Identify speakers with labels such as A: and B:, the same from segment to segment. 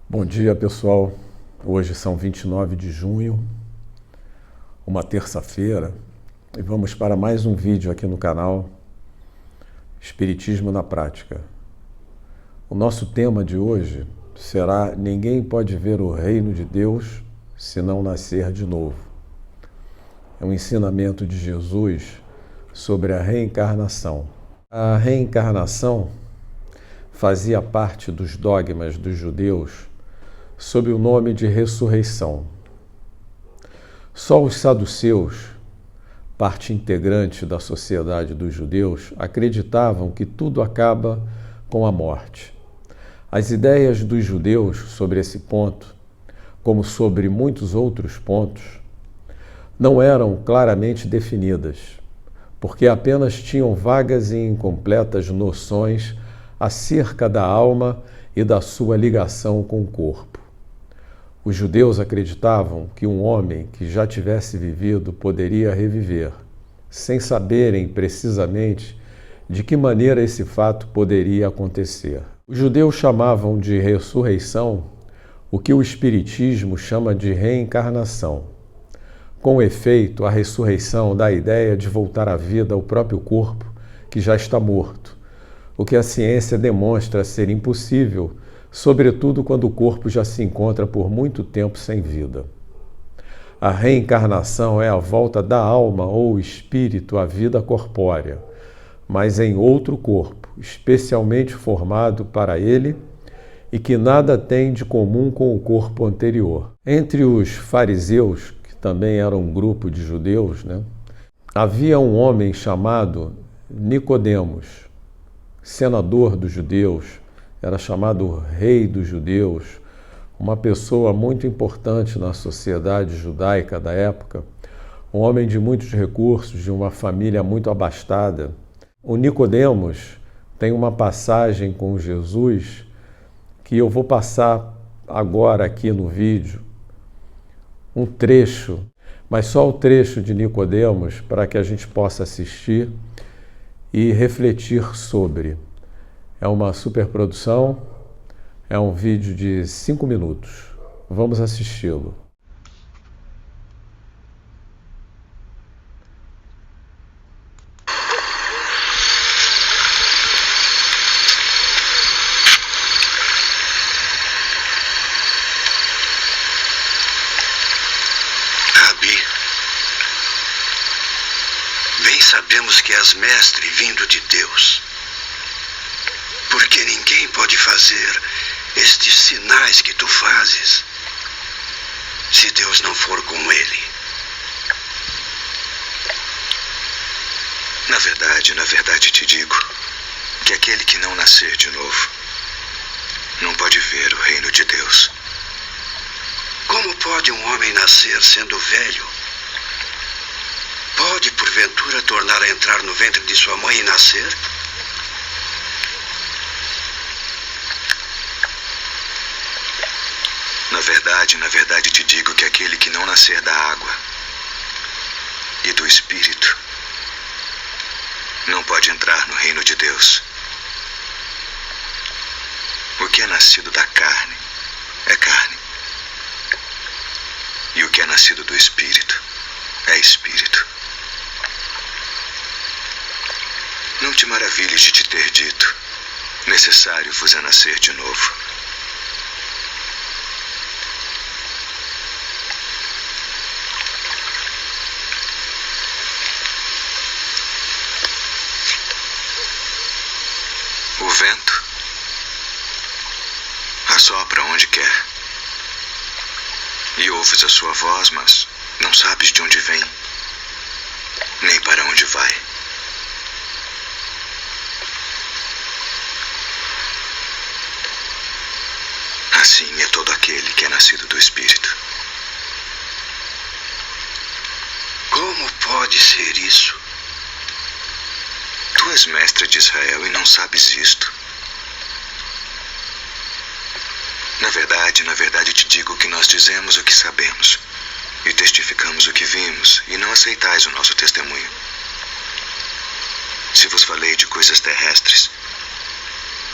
A: Bom dia, pessoal. Hoje são 29 de junho, uma terça-feira, e vamos para mais um vídeo aqui no canal Espiritismo na Prática. O nosso tema de hoje será: ninguém pode ver o reino de Deus se não nascer de novo. É um ensinamento de Jesus sobre a reencarnação. A reencarnação fazia parte dos dogmas dos judeus sob o nome de ressurreição. Só os saduceus, parte integrante da sociedade dos judeus, acreditavam que tudo acaba com a morte. As ideias dos judeus sobre esse ponto, como sobre muitos outros pontos, não eram claramente definidas, porque apenas tinham vagas e incompletas noções acerca da alma e da sua ligação com o corpo. Os judeus acreditavam que um homem que já tivesse vivido poderia reviver, sem saberem precisamente de que maneira esse fato poderia acontecer. Os judeus chamavam de ressurreição o que o Espiritismo chama de reencarnação. Com efeito, a ressurreição dá a ideia de voltar à vida ao próprio corpo que já está morto, o que a ciência demonstra ser impossível, sobretudo quando o corpo já se encontra por muito tempo sem vida. A reencarnação é a volta da alma ou espírito à vida corpórea, mas em outro corpo, especialmente formado para ele e que nada tem de comum com o corpo anterior. Entre os fariseus, que também eram um grupo de judeus, havia um homem chamado Nicodemos, senador dos judeus, era chamado rei dos judeus, uma pessoa muito importante na sociedade judaica da época, um homem de muitos recursos, de uma família muito abastada. O Nicodemos tem uma passagem com Jesus que eu vou passar agora aqui no vídeo, um trecho, mas só o trecho de Nicodemos para que a gente possa assistir e refletir sobre. É uma superprodução, é um vídeo de 5 minutos. Vamos assisti-lo.
B: Rabi, bem sabemos que és mestre vindo de Deus, porque ninguém pode fazer estes sinais que tu fazes se Deus não for com ele. Na verdade te digo que aquele que não nascer de novo não pode ver o reino de Deus. Como pode um homem nascer sendo velho? Pode, porventura, tornar a entrar no ventre de sua mãe e nascer? Na verdade te digo que aquele que não nascer da água e do Espírito não pode entrar no reino de Deus. O que é nascido da carne é carne, e o que é nascido do Espírito é Espírito. Não te maravilhes de te ter dito: necessário vos é nascer de novo. O vento assopra onde quer, e ouves a sua voz, mas não sabes de onde vem, nem para onde vai. Assim é todo aquele que é nascido do Espírito. Como pode ser isso? Tu és mestre de Israel e não sabes isto? Na verdade te digo que nós dizemos o que sabemos e testificamos o que vimos, e não aceitais o nosso testemunho. Se vos falei de coisas terrestres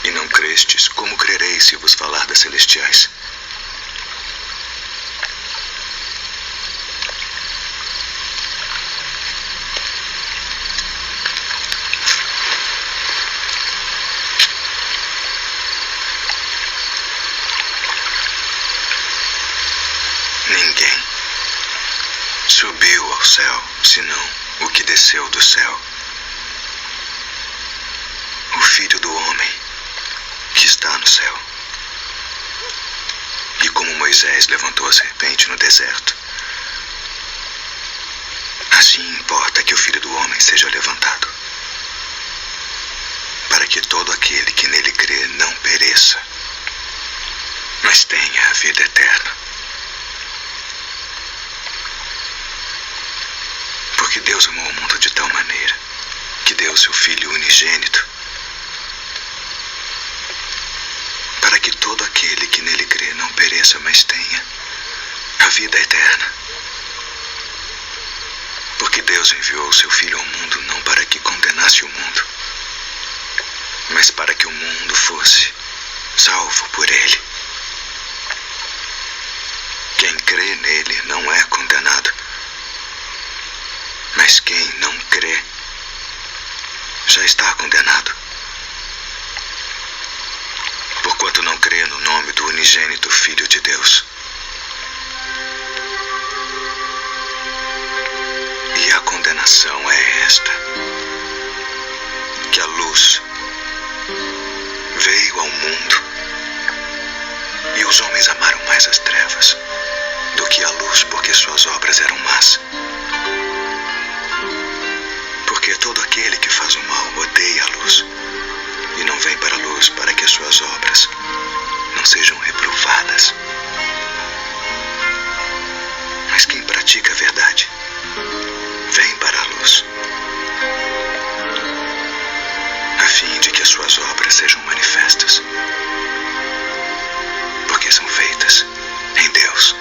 B: e não crestes, como crereis se vos falar das celestiais? subiu ao céu, senão o que desceu do céu? O Filho do Homem que está no céu. E como Moisés levantou a serpente no deserto, assim importa que o Filho do Homem seja levantado, para que todo aquele que nele crê não pereça, mas tenha a vida eterna. Porque Deus amou o mundo de tal maneira que deu seu Filho unigênito, para que todo aquele que nele crê não pereça, mas tenha a vida eterna. Porque Deus enviou o seu Filho ao mundo não para que condenasse o mundo, mas para que o mundo fosse salvo por ele. Quem crê nele não é condenado, mas quem não crê já está condenado, porquanto não crê no nome do unigênito Filho de Deus. E a condenação é esta: que a luz veio ao mundo, e os homens amaram mais as trevas do que a luz, porque suas obras eram más. Porque todo aquele que faz o mal odeia a luz, e não vem para a luz, para que as suas obras não sejam reprovadas. Mas quem pratica a verdade vem para a luz, a fim de que as suas obras sejam manifestas, porque são feitas em Deus.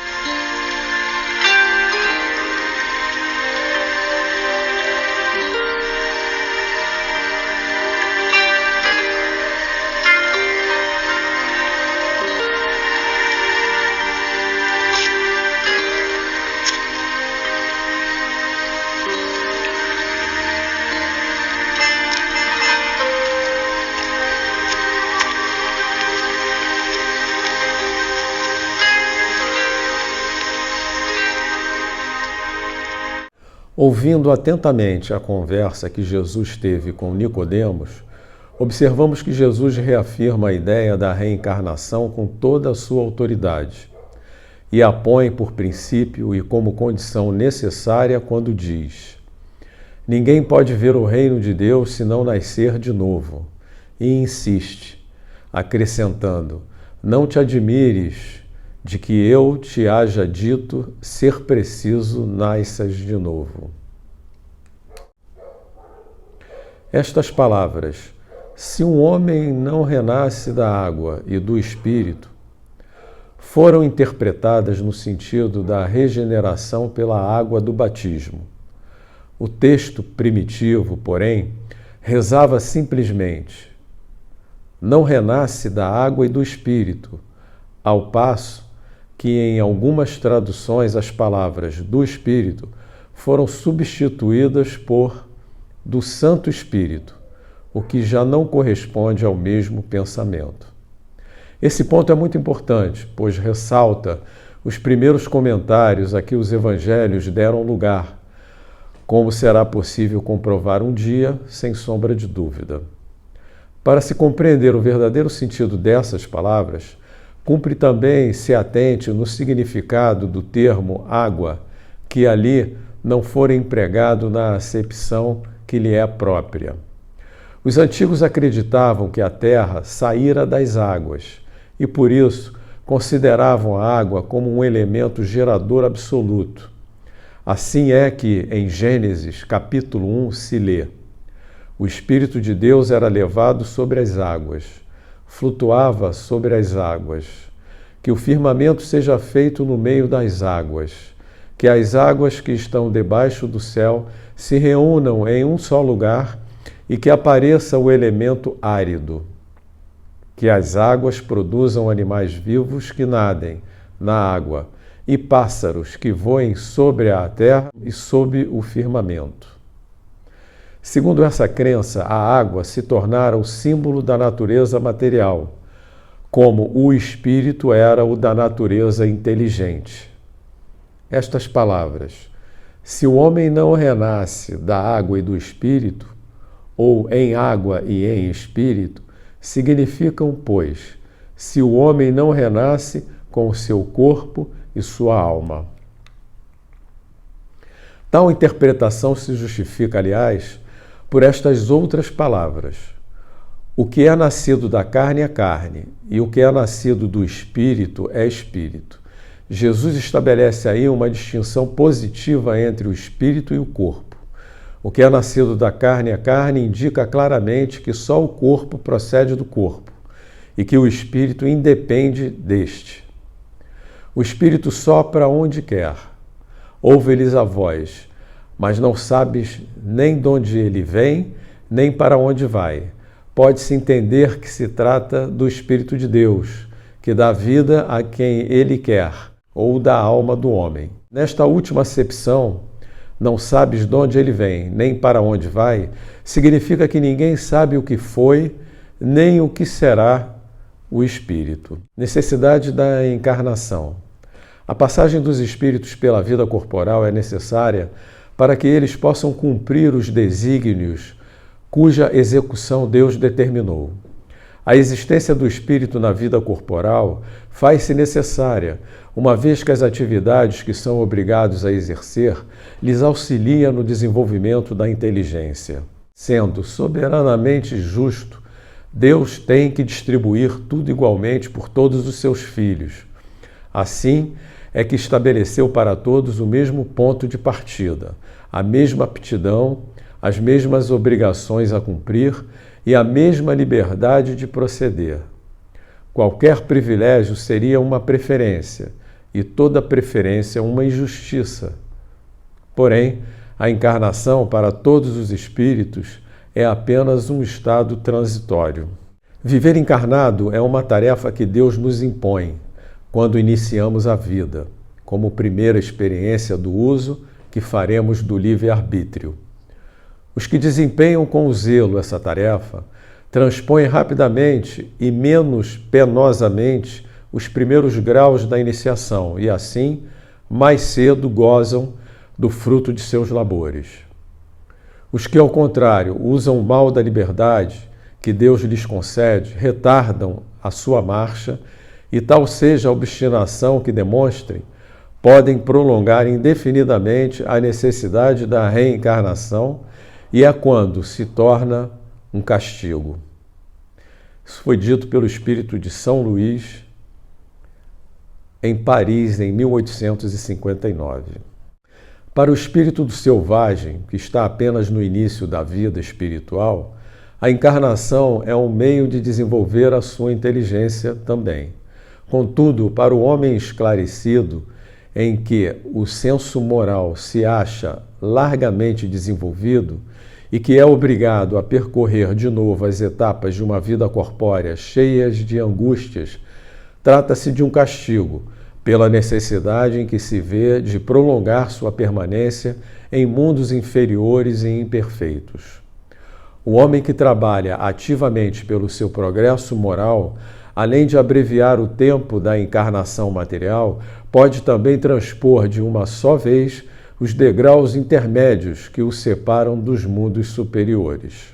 A: Ouvindo atentamente a conversa que Jesus teve com Nicodemos, observamos que Jesus reafirma a ideia da reencarnação com toda a sua autoridade e a põe por princípio e como condição necessária quando diz: ninguém pode ver o reino de Deus se não nascer de novo. E insiste, acrescentando: não te admires de que eu te haja dito ser preciso nasças de novo. Estas palavras, se um homem não renasce da água e do Espírito, foram interpretadas no sentido da regeneração pela água do batismo. O texto primitivo, porém, rezava simplesmente: não renasce da água e do Espírito, ao passo que em algumas traduções as palavras do Espírito foram substituídas por do Santo Espírito, o que já não corresponde ao mesmo pensamento. Esse ponto é muito importante, pois ressalta os primeiros comentários a que os evangelhos deram lugar, como será possível comprovar um dia, sem sombra de dúvida. Para se compreender o verdadeiro sentido dessas palavras, cumpre também se atente no significado do termo água, que ali não for empregado na acepção que lhe é própria. Os antigos acreditavam que a terra saíra das águas e, por isso, consideravam a água como um elemento gerador absoluto. Assim é que, em Gênesis, capítulo 1, se lê: o Espírito de Deus era levado sobre as águas, flutuava sobre as águas. Que o firmamento seja feito no meio das águas, que as águas que estão debaixo do céu se reúnam em um só lugar e que apareça o elemento árido. Que as águas produzam animais vivos que nadem na água e pássaros que voem sobre a terra e sob o firmamento. Segundo essa crença, a água se tornara o símbolo da natureza material, como o Espírito era o da natureza inteligente. Estas palavras, Se o homem não renasce da água e do espírito, ou em água e em espírito, significam, pois, se o homem não renasce com o seu corpo e sua alma. Tal interpretação se justifica, aliás, por estas outras palavras. O que é nascido da carne é carne, e o que é nascido do espírito é espírito. Jesus estabelece aí uma distinção positiva entre o espírito e o corpo. O que é nascido da carne é carne indica claramente que só o corpo procede do corpo e que o espírito independe deste. O espírito sopra onde quer. Ouve-lhes a voz, mas não sabes nem de onde ele vem, nem para onde vai. Pode-se entender que se trata do Espírito de Deus, que dá vida a quem ele quer, ou da alma do homem. Nesta última acepção, não sabes de onde ele vem, nem para onde vai, significa que ninguém sabe o que foi, nem o que será o Espírito. Necessidade da encarnação. A passagem dos espíritos pela vida corporal é necessária para que eles possam cumprir os desígnios cuja execução Deus determinou. A existência do espírito na vida corporal faz-se necessária, uma vez que as atividades que são obrigados a exercer lhes auxiliam no desenvolvimento da inteligência. Sendo soberanamente justo, Deus tem que distribuir tudo igualmente por todos os seus filhos. Assim, é que estabeleceu para todos o mesmo ponto de partida, a mesma aptidão, as mesmas obrigações a cumprir e a mesma liberdade de proceder. Qualquer privilégio seria uma preferência, e toda preferência uma injustiça. Porém, a encarnação para todos os espíritos é apenas um estado transitório. Viver encarnado é uma tarefa que Deus nos impõe quando iniciamos a vida, como primeira experiência do uso que faremos do livre-arbítrio. Os que desempenham com zelo essa tarefa transpõem rapidamente e menos penosamente os primeiros graus da iniciação e, assim, mais cedo gozam do fruto de seus labores. Os que, ao contrário, usam o mal da liberdade que Deus lhes concede, retardam a sua marcha e, tal seja a obstinação que demonstrem, podem prolongar indefinidamente a necessidade da reencarnação e é quando se torna um castigo. Isso foi dito pelo espírito de São Luís em Paris, em 1859. Para o espírito do selvagem, que está apenas no início da vida espiritual, a encarnação é um meio de desenvolver a sua inteligência também. Contudo, para o homem esclarecido, em que o senso moral se acha largamente desenvolvido e que é obrigado a percorrer de novo as etapas de uma vida corpórea cheias de angústias, trata-se de um castigo, pela necessidade em que se vê de prolongar sua permanência em mundos inferiores e imperfeitos. O homem que trabalha ativamente pelo seu progresso moral, além de abreviar o tempo da encarnação material, pode também transpor de uma só vez os degraus intermédios que o separam dos mundos superiores.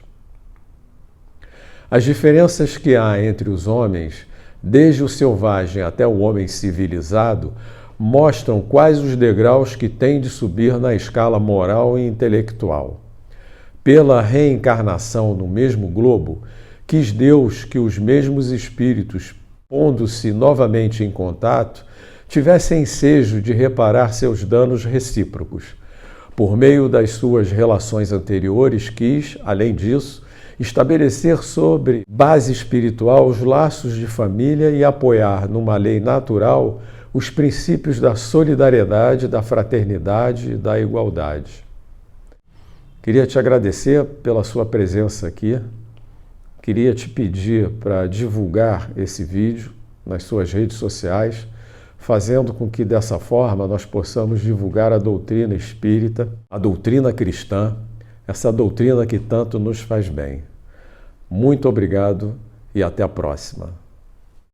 A: As diferenças que há entre os homens, desde o selvagem até o homem civilizado, mostram quais os degraus que tem de subir na escala moral e intelectual. Pela reencarnação no mesmo globo, quis Deus que os mesmos espíritos, pondo-se novamente em contato, tivessem ensejo de reparar seus danos recíprocos. Por meio das suas relações anteriores, quis, além disso, estabelecer sobre base espiritual os laços de família e apoiar numa lei natural os princípios da solidariedade, da fraternidade e da igualdade. Queria te agradecer pela sua presença aqui. Queria te pedir para divulgar esse vídeo nas suas redes sociais, fazendo com que dessa forma nós possamos divulgar a doutrina espírita, a doutrina cristã, essa doutrina que tanto nos faz bem. Muito obrigado e até a próxima.